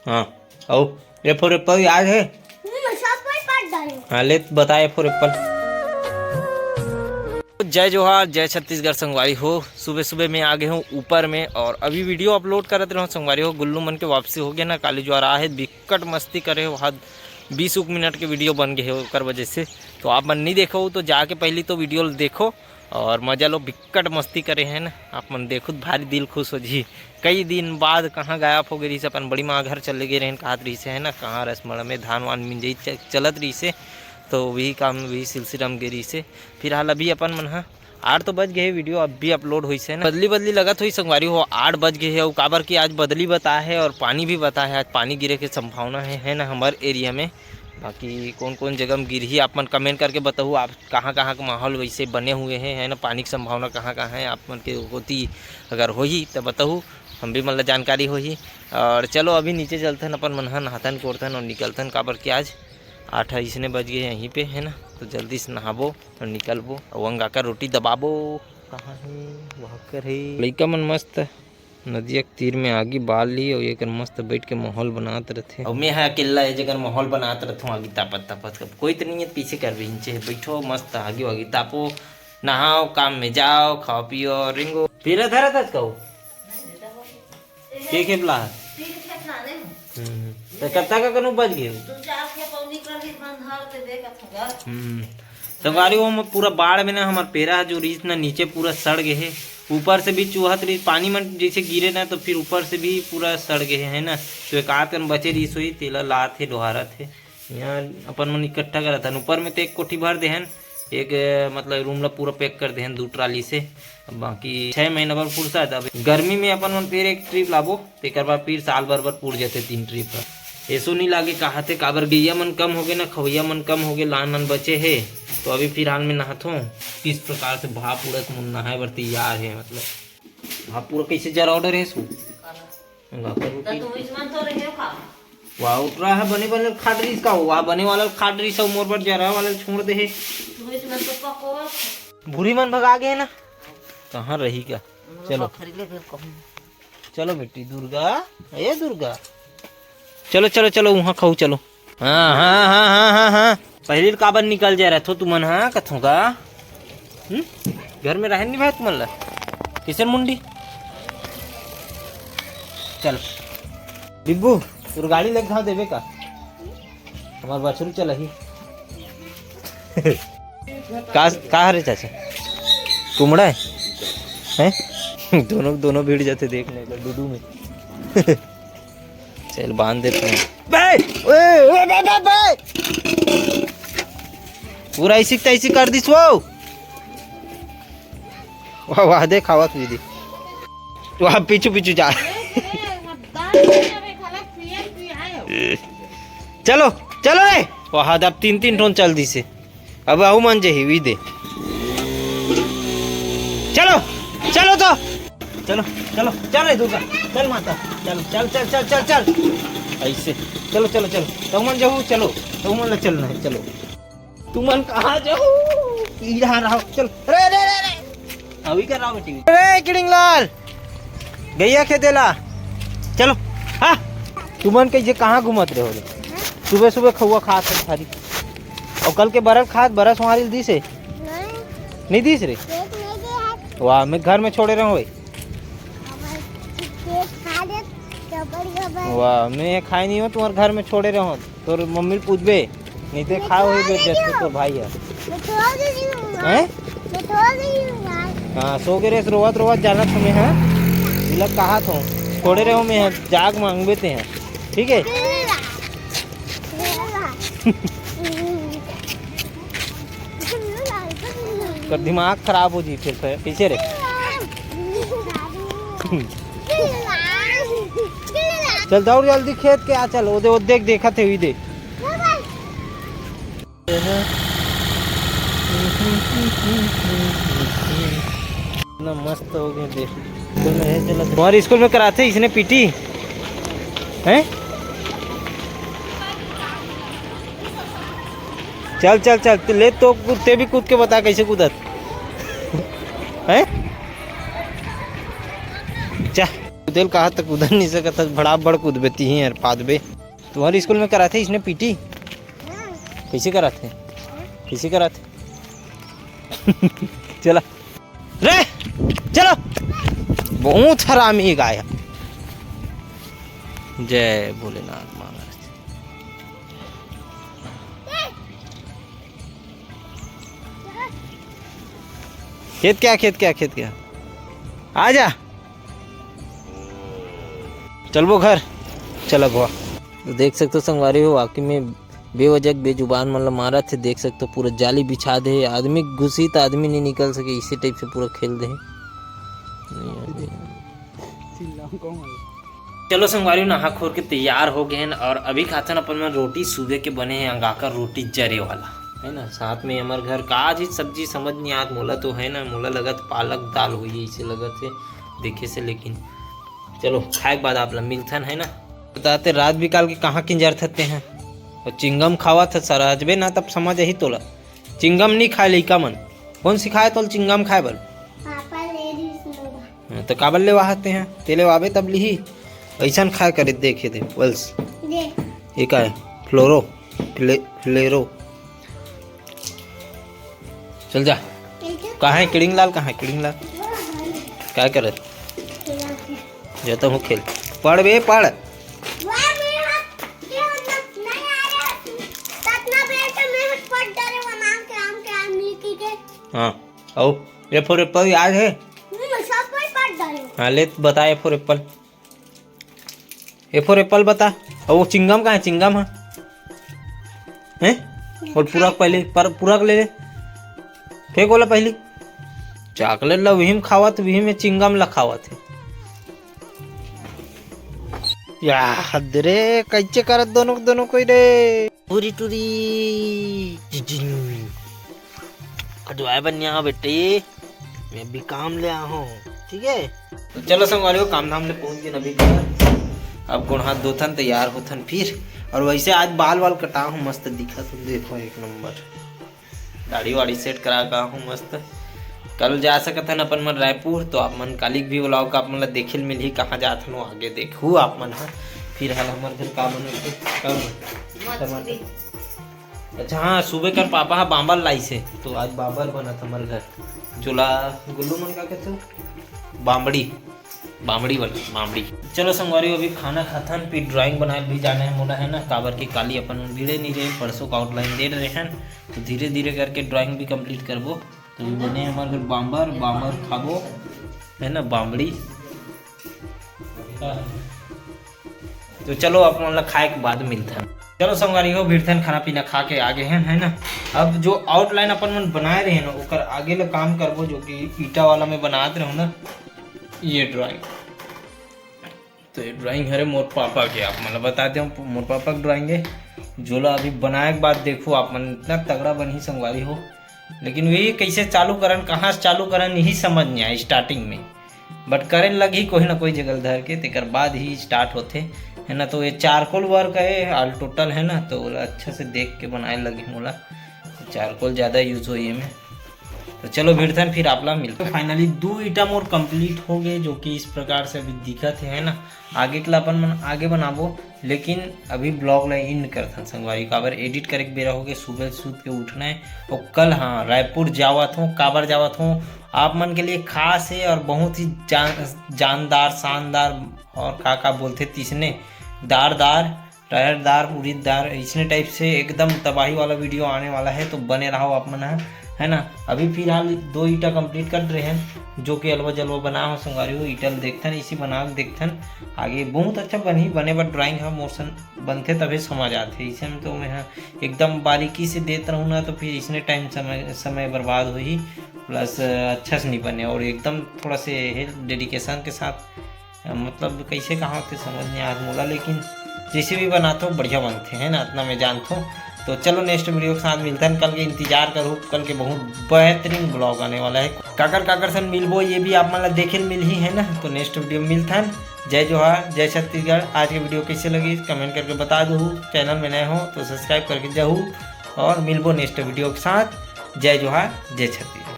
हाँ आओ A for Apple याद है? हाँ ले बता ए फॉर एप्पल। जय जोहार, जय छत्तीसगढ़ संगवारी हो। सुबह सुबह मैं आ गया हूँ ऊपर में और अभी वीडियो अपलोड करते रहो संगवारी हो। गुल्लू मन के वापसी हो गया ना, काली ज्वार आहे बिकट मस्ती करे हो। हद 20 मिनट के वीडियो बन गए हो कर वजह से। तो आप मन नहीं देखो तो जाके पहली तो वीडियो देखो और मजा लो। बिकट मस्ती करे हैं ना, आप मन देखो भारी दिल खुश हो जी। कई दिन बाद कहाँ गायब हो गई से, अपन बड़ी माँ घर चले गए रहन कहा रही से है ना, कहाँ रसमड़ा में धान वान मिंजई चलत रही से, तो वही काम वही सिलसिला में गिरी से। फिलहाल अभी अपन मन हाँ 8 तो बज गए, वीडियो अब भी अपलोड हुई से ना। बदली लगत हुई संगवारी हो 8 बज गए है। काबर की आज बदली बता है और पानी भी बता है, आज पानी गिरे के संभावना है ना हमारे एरिया में। बाकी कौन कौन जगह में गिर ही आप मन कमेंट करके बताओ, आप कहाँ कहाँ का माहौल वैसे बने हुए हैं है ना, पानी की संभावना कहाँ कहाँ है आप मन के होती अगर होही तो बताओ, हम भी मतलब जानकारी होही। और चलो अभी नीचे चलते हैं अपन मन नहातन कोरतन और निकलतन। काबर कि आज 8 इसने बज गए यहीं पे है ना, तो जल्दी से नहाबो और निकलबो और अंगा कर रोटी दबाबो। कहाँ है वहाँ कर है लड़का मन मस्त नदिया के तीर में आगे बाल ली और ये कर मस्त बैठ के माहौल बनाते रहते। और मैं है अकेला ये जगह माहौल बनाते रहता हूँ। आगे तापत तापत कोई तो नहीं है, पीछे कर भी बैठो मस्त आगे आगे तापो, नहाओ, काम में जाओ, खाओ पियो रिंगो। फिर धरा था कहो के खेपला तो कत्ता का कनु बज गए संगवारी वो पूरा बाढ़ में ना हमार पेरा जो रीस ना नीचे पूरा सड़ गए है। ऊपर से भी चूहत रही पानी में जैसे गिरे ना तो फिर ऊपर से भी पूरा सड़ गए है ना। तो एक आध कन बचे रीस हुई तेला ला थे डोहारा थे यहाँ अपन मन इकट्ठा करा था। ऊपर में तो एक कोठी भर देहन, एक मतलब रूम ला पूरा पैक कर देहन 2 ट्राली से। बाकी 6 महीना भर फुर्सत। अब गर्मी में अपन मन फिर एक ट्रिप लाबो एक बार फिर साल भर पूर जाते 3 ट्रिप पर। ऐसो नहीं लागे कहा थे काबर गैया मन कम हो गए ना, खवैया मन कम हो गए, लान मन बचे है। तो अभी फिलहाल में नहाथो किस प्रकार से भाप उड़त मन नहाए बर तैयार है। मतलब भाप पूरा कैसे जरा ऑर्डर है सु वाह उठ रहा है बने बने खाट रही का वाह बने वाला खाट रही सब मोर पर जरा वाला छोड़ दे है। भूरी मन भगा गए ना, कहाँ रही क्या। चलो चलो बेटी दुर्गा, ये दुर्गा चलो चलो चलो वहाँ खाऊ चलो। हाँ हाँ हाँ हाँ हाँ हाँ पहले काबर निकल जा रहा था तुमन हाँ कथों का घर में रह नहीं भाई तुमन ला किशन मुंडी। चल डिब्बू तुर गाड़ी लग घाव देवे का हमार बछरू चल ही का रे चाचा कुमड़ा है दोनों भीड़ जाते देखने का डूडू में चल बांध देते हैं पूरा ऐसी तैसी कर दिस वो वाह वाह देख खावा दीदी वहाँ पीछू पीछू जा चलो चलो रे वहाँ अब 3 टोन चल दी से अब आहू मान जाही वी दे चलो चलो तो चलो चलो चल रे दुर्गा चल माता चल चल चल चल चल चल ऐसे चलो चलो चलो तुम मन जाओ चलो तुम मन चलना है चलो तुम मन कहाँ जाओ यहाँ रहो चल रे रे रे रे अभी कर रहा बेटी रे किडिंग लाल गैया खेतेला चलो। हाँ तुम मन कैसे कहाँ घूमत रहे हो सुबह सुबह खौआ खात है थारी और कल के बरस खात बरस हमारी दी से नहीं दी रे वाह मैं घर में छोड़े रहा हूँ वाह मैं खाई नहीं हूँ तुम्हारे घर में छोड़े रहो तो मम्मी पूछबे नहीं तो खाओ ही बेच जाते तो भाई है हाँ सो के रेस रोवत रोवत जाना तुम्हें है तिलक कहा था छोड़े रहो मैं जाग मांगबे ते हैं ठीक है। कर दिमाग खराब हो जी फिर पीछे रे चल दौड़ जल्दी खेत के आ चल वो देख देखा थे हुई दे ना मस्त हो गया देख तुम्हारे स्कूल में कराते इसने पीटी हैं। चल चल चल ले तो कूदते भी कूद के बता कैसे कूदत है चा कूदेल कहा तक कूद नहीं सकता, बड़ा बड़ कूद बेती ही यार पादबे। तुम्हारे स्कूल में कराते इसने पीटी? कैसे कराते, कैसे कराते? चला रे चलो, बहुत हरामी गाय। जय भोलेनाथ महाराज। खेत क्या, खेत क्या, खेत क्या, आ जा चल वो घर चल अगवा। तो देख सकते हो संगवारी हो, वाकई में बेवजह बेजुबान मतलब मारा थे। देख सकते हो पूरा जाली बिछा दे, आदमी घुसी तो आदमी नहीं निकल सके, इसी टाइप से पूरा खेल दे। चलो संगवारी नहा खोर के तैयार हो गए हैं और अभी खाते अपन में रोटी सुबह के बने हैं अंगाकर रोटी जरे वाला है ना। साथ में हमारे घर का आज ही सब्जी समझ नहीं आत, मोला तो है ना, मोला लगत पालक दाल हुई ऐसे लगत है देखे से। लेकिन चलो खाए के बाद आप लोग मिलथन है ना। बताते रात बिकाल के कहाँ किंजर थते हैं और चिंगम खावा था सारा हजबे ना, तब समझ ही तोला चिंगम नहीं खाए लइका मन। कौन सिखाए तो चिंगम खाए बल? तो काबल ले वाहते हैं तेले वाबे तब ली ऐसा खाए करे देखे थे वल्स ये का है फ्लोरो फ्लेरो। चल जा, कहाँ है किड़िंग लाल, कहाँ है किड़िंग लाल, क्या करे जाता हूँ खेल। पढ़ बे पढ़, हाँ आओ ए फॉर एप्पल याद है? हाँ ले बता A for Apple, A for Apple बता। और वो चिंगम कहाँ है, चिंगम है हैं? और पूरा पहले पर पूरा ले ले फेंक बोला पहली चॉकलेट ला वही में खावत, वही में चिंगम ला खावत है या हद रे। कैसे करत दोनों दोनों कोई रे पूरी टूरी खजवाए बनिया बेटे, मैं भी काम ले आया हूँ ठीक है। तो चलो संगवारी हो काम धाम ले पहुँच गए अभी घर। अब गुण हाथ धोथन तैयार होथन फिर। और वैसे आज बाल वाल कटा हूँ मस्त दिखा, तुम देखो एक नंबर दाढ़ी वाड़ी सेट करा का हूँ मस्त। कल जा सकत हन अपन मन रायपुर, तो आप मन कालिक भी बुलाओ का आप मन देखे मिल ही कहाँ जात हन आगे देखू आप मन। फिर हाल हमारे घर का बन अच्छा हाँ सुबह कर पापा हाँ बाम्बर लाई से, तो आज बाबर बना था हमारे घर जोला गुल्लू मन का कहते हो बामड़ी, बामड़ी वाली बामड़ी। चलो संगवारी अभी खाना खाथन फिर ड्राइंग बनाए भी जाना है मोला है ना। काबर की काली अपन भीड़े नहीं रहे, परसों का आउटलाइन दे रहे हैं, तो धीरे धीरे करके ड्राइंग भी कंप्लीट करबो। तो भी बने हमारे घर बाम्बर बाम्बर खाबो है ना बामड़ी। तो चलो अपन खाए के बाद मिलते हैं। चलो संगवारी हो भीड़थन खाना पीना खा के आगे हैं है ना। अब जो आउटलाइन अपन मन बनाए रहे ना ओकर आगे ला काम करबो, जो कि ईटा वाला में बनाते रहो ना ये ड्राइंग। तो ये ड्राइंग है मोर पापा के, आप मतलब बताते हो मोर पापा की ड्राइंग है जो ला अभी बनाए के बाद देखो आप मन इतना तगड़ा बन ही संगवारी हो। लेकिन वही कैसे चालू करन, कहाँ से चालू करन यही समझ नहीं आया स्टार्टिंग में, बट करें लगी कोई ना कोई जगह धर के तेकर बाद ही स्टार्ट होते है ना। तो ये चारकोल वर्क है ऑल टोटल है ना, तो अच्छा से देख के बनाए लगे मोला, चारकोल ज़्यादा यूज हो ये में। तो चलो भीड़थन फिर आप लोग मिलते। फाइनली 2 ईटा मोर कंप्लीट हो गए, जो कि इस प्रकार से अभी दिखत है ना। आगे के अपन मन आगे बनाबो, लेकिन अभी ब्लॉग ला इन करथन संगवारी काबर एडिट करे के बेरा हो गए। सुबह सूत के उठना है और कल हाँ रायपुर जावत हूँ। काबर जावत हूँ आप मन के लिए खास है और बहुत ही जानदार शानदार और का बोलते तीसने दारदार टायरदार उड़ीदार इसने टाइप से एकदम तबाही वाला वीडियो आने वाला है, तो बने रहो आप मन है ना। अभी फिलहाल 2 ईटा कंप्लीट कर रहे हैं, जो कि अलवा जलवा बना हो संगवारी हो ईटल देखथन इसी बना देखथन। आगे बहुत अच्छा बने बट ड्राइंग हाँ मोशन बनते तभी समझ आते। इसे में तो मैं एकदम बारीकी से देता रहूँ ना, तो फिर इसने टाइम समय बर्बाद हो ही, प्लस अच्छा से नहीं बने और एकदम थोड़ा से डेडिकेशन के साथ मतलब कैसे कहाँ होते समझ नहीं आ मोला। लेकिन जैसे भी बनाते हो बढ़िया बनते हैं ना, इतना मैं जानता हूँ। तो चलो नेक्स्ट वीडियो के साथ मिलते हैं। कल के इंतजार करो, कल के बहुत बेहतरीन ब्लॉग आने वाला है। काकर सन मिलबो ये भी आप मतलब देखे मिल ही है ना। तो नेक्स्ट वीडियो मिलता है। जय जोहार, जय छत्तीसगढ़। आज की वीडियो कैसे लगी कमेंट करके बता दो। चैनल में नए हो तो सब्सक्राइब करके जाओ और मिलबो नेक्स्ट वीडियो के साथ। जय जोहार, जय छत्तीसगढ़।